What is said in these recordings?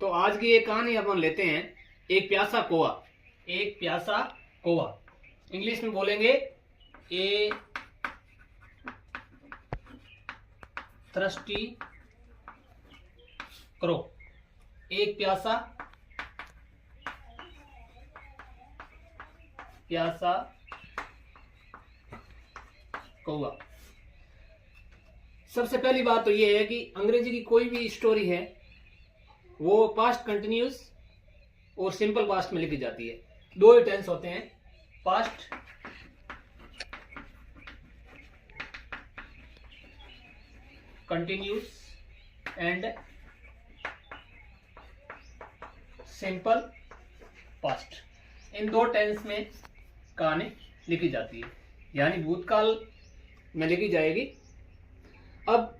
तो आज की ये कहानी अपन लेते हैं एक प्यासा कौवा। एक प्यासा कौवा, इंग्लिश में बोलेंगे ए थ्रस्टी क्रो। एक प्यासा कौवा। सबसे पहली बात तो ये है कि अंग्रेजी की कोई भी स्टोरी है वो पास्ट कंटिन्यूस और सिंपल पास्ट में लिखी जाती है। दो ही टेंस होते हैं, past continuous and simple past. इन दो टेंस में कहानी लिखी जाती है, यानी भूतकाल में लिखी जाएगी। अब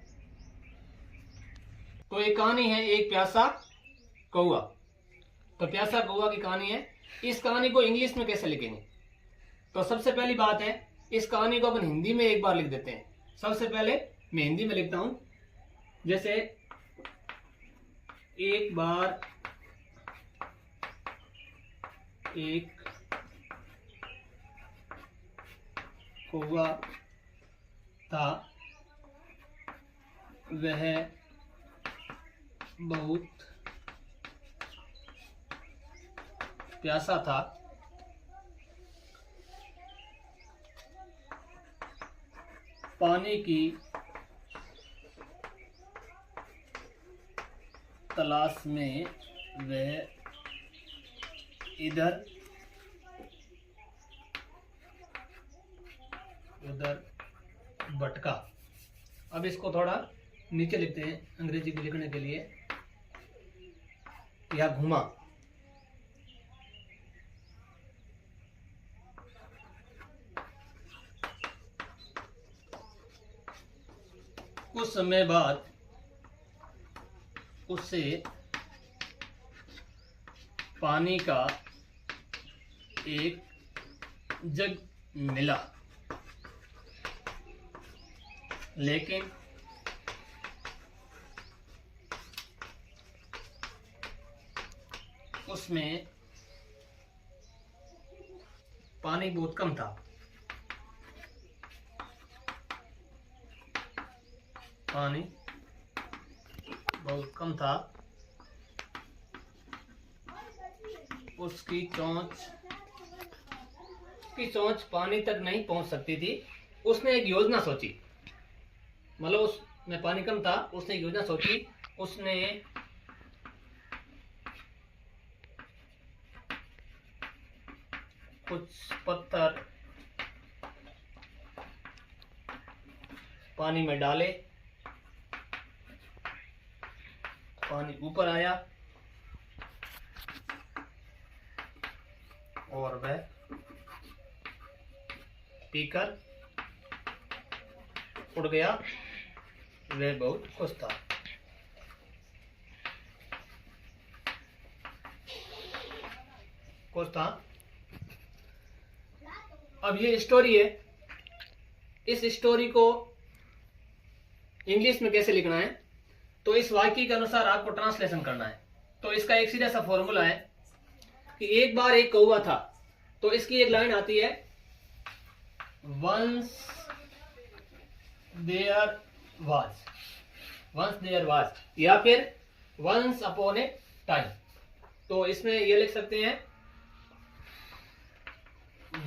तो एक कहानी है एक प्यासा कौवा। तो प्यासा कौवा की कहानी है। इस कहानी को इंग्लिश में कैसे लिखेंगे? तो सबसे पहली बात है, इस कहानी को अपन हिंदी में एक बार लिख देते हैं। सबसे पहले मैं हिंदी में लिखता हूं, जैसे एक बार एक कौवा था, वह बहुत प्यासा था। पानी की तलाश में वह इधर उधर भटका। अब इसको थोड़ा नीचे लिखते हैं अंग्रेजी को लिखने के लिए, या घुमा। कुछ समय बाद उससे पानी का एक जग मिला, लेकिन उसमें पानी बहुत कम था। पानी बहुत कम था। उसकी चोंच पानी तक नहीं पहुंच सकती थी। उसने एक योजना सोची, मतलब उसमें पानी कम था, उसने एक योजना सोची। उसने कुछ पत्थर पानी में डाले, पानी ऊपर आया और वह पीकर उड़ गया। वह बहुत खुश था। अब ये स्टोरी है। इस स्टोरी को इंग्लिश में कैसे लिखना है? तो इस वाक्य के अनुसार आपको ट्रांसलेशन करना है। तो इसका एक सीधा सा फॉर्मूला है कि एक बार एक कौवा था। तो इसकी एक लाइन आती है, वंस देयर वाज, या फिर वंस अपॉन ए टाइम। तो इसमें ये लिख सकते हैं,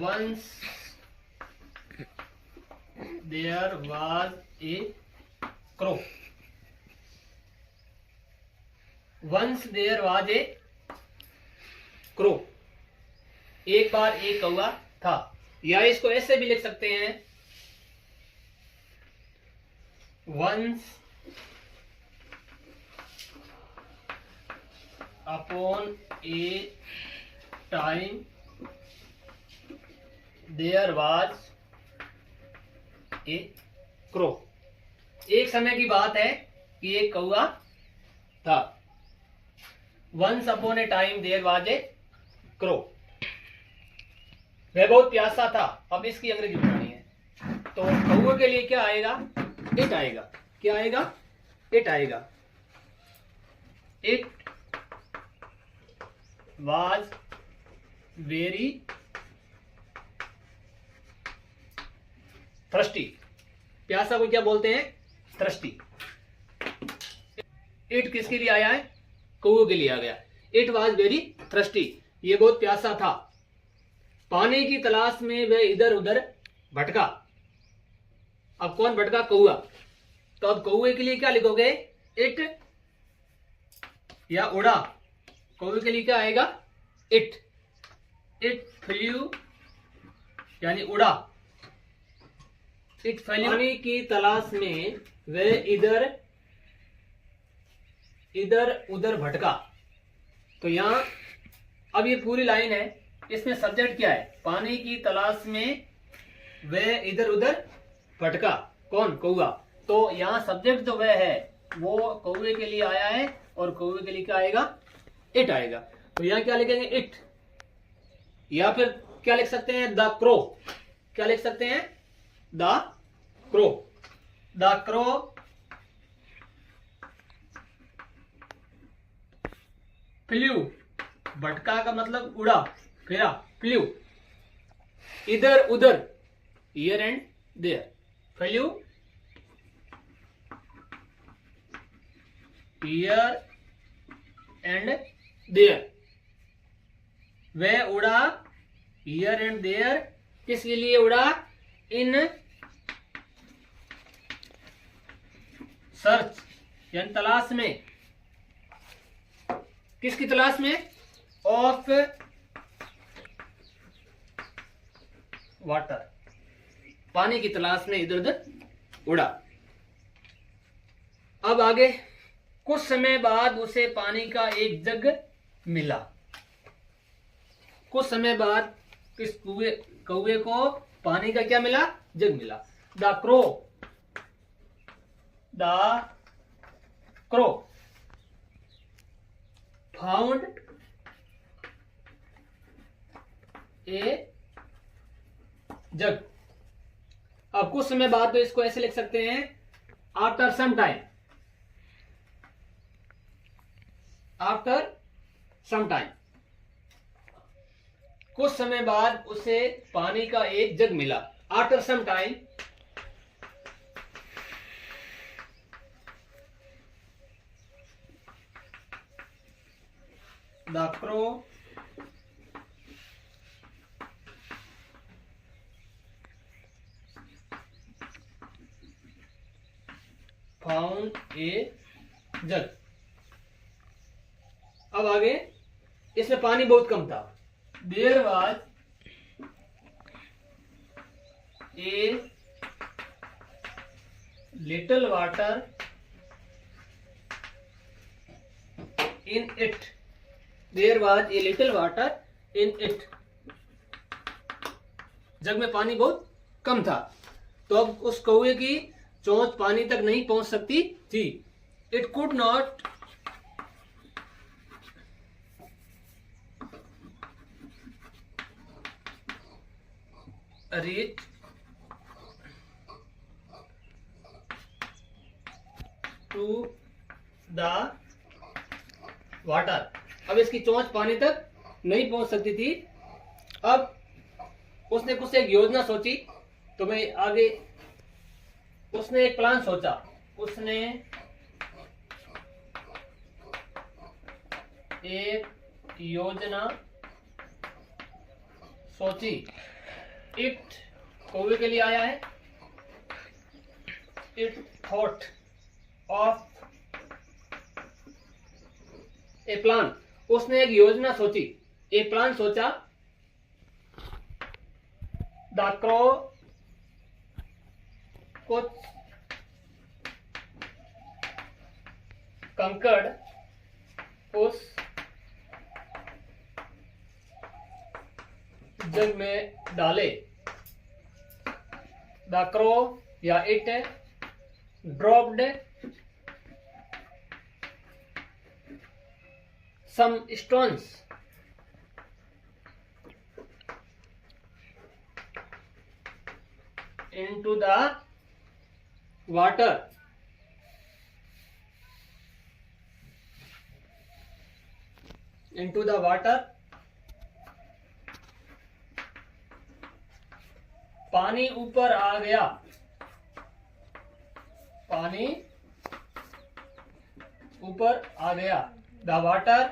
once there was a crow. Once there was a crow, एक बार एक कौवा था। या इसको ऐसे भी लिख सकते हैं, once upon a time there was a crow. एक समय की बात है कि एक कौवा था। Once upon a time there was a crow. वह बहुत प्यासा था। अब इसकी अंग्रेजी बनानी है। तो कौवे के लिए क्या आएगा? इट आएगा। क्या आएगा? इट आएगा। It was very thirsty। प्यासा को क्या बोलते हैं? thirsty। इट किसके लिए आया है? कौवे के लिए आ गया। इट वॉज वेरी थ्रस्टी, ये बहुत प्यासा था। पानी की तलाश में वह इधर उधर भटका। अब कौन भटका? कौआ। तो अब कौवे के लिए क्या लिखोगे? इट या उड़ा? कौवे के लिए क्या आएगा? इट। इट फ्लू यानी उड़ा। It flu. पानी की तलाश में वह इधर उधर भटका। तो यहां अब ये पूरी लाइन है, इसमें सब्जेक्ट क्या है? पानी की तलाश में वह इधर उधर भटका। कौन? कौआ। तो यहाँ सब्जेक्ट जो वह है वो कौवे के लिए आया है और कौवे के लिए क्या आएगा? इट आएगा। तो यहाँ क्या लिखेंगे? इट। या फिर क्या लिख सकते हैं? The crow. क्या लिख सकते हैं? The crow. The crow flew. भटका का मतलब उड़ा, फिरा, फ्लू। इधर उधर, here and there. Flew here and there. वह उड़ा हियर एंड देयर। किसके लिए उड़ा? इन सर्च यानी तलाश में। किसकी तलाश में? Of water. पानी की तलाश में इधर उधर उड़ा। अब आगे, कुछ समय बाद उसे पानी का एक जग मिला। कुछ समय बाद किस कौवे को पानी का क्या मिला? जग मिला। The crow found a jug. अब कुछ समय बाद तो इसको ऐसे लिख सकते हैं, after some time. After some time, कुछ समय बाद उसे पानी का एक जग मिला। After some time the crow found a jug. अब आगे, इसमें पानी बहुत कम था। There was a little water in it. There was a little water in it. Jug में पानी बहुत कम था, तो अब उस कौवे की चोंच पानी तक नहीं पहुंच सकती थी। It could not reach to the water. अब इसकी चोंच पानी तक नहीं पहुंच सकती थी। अब उसने कुछ एक योजना सोची। तो मैं आगे, उसने एक प्लान सोचा। उसने एक योजना सोची। इट कौवे के लिए आया है। It thought of A plan. उसने एक योजना सोची, एक प्लान सोचा। द क्रो कुछ कंकड़ उस जग में डाले। द क्रो या it dropped some stones into the water। into the water पानी ऊपर आ गया, पानी ऊपर आ गया। द वाटर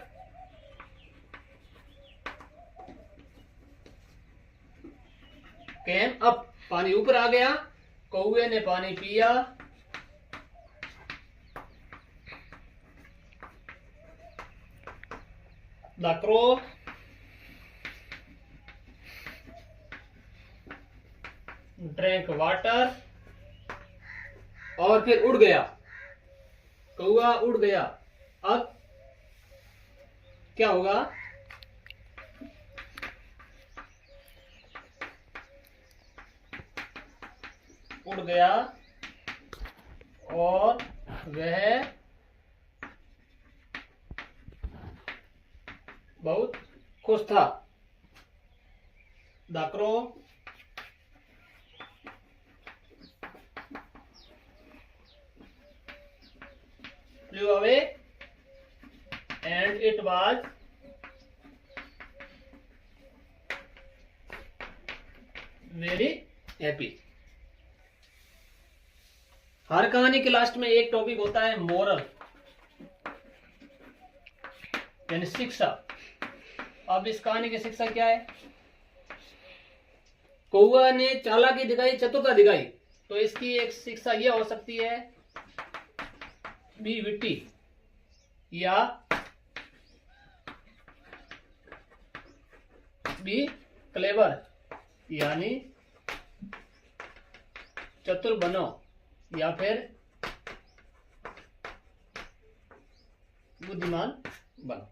केम अप, पानी ऊपर आ गया, कौवे ने पानी पिया। द क्रो ड्रिंक वाटर, और फिर उड़ गया, कौवा उड़ गया। अब क्या होगा? उड़ गया और वह बहुत खुश था। The crow flew away and it was very happy। हर कहानी के लास्ट में एक टॉपिक होता है मोरल, यानी शिक्षा। अब इस कहानी की शिक्षा क्या है? कौवा ने चालाकी दिखाई, चतुरता दिखाई, तो इसकी एक शिक्षा यह हो सकती है, बी विटी या बी क्लेवर, यानी चतुर बनो या फिर बुद्धिमान बनो।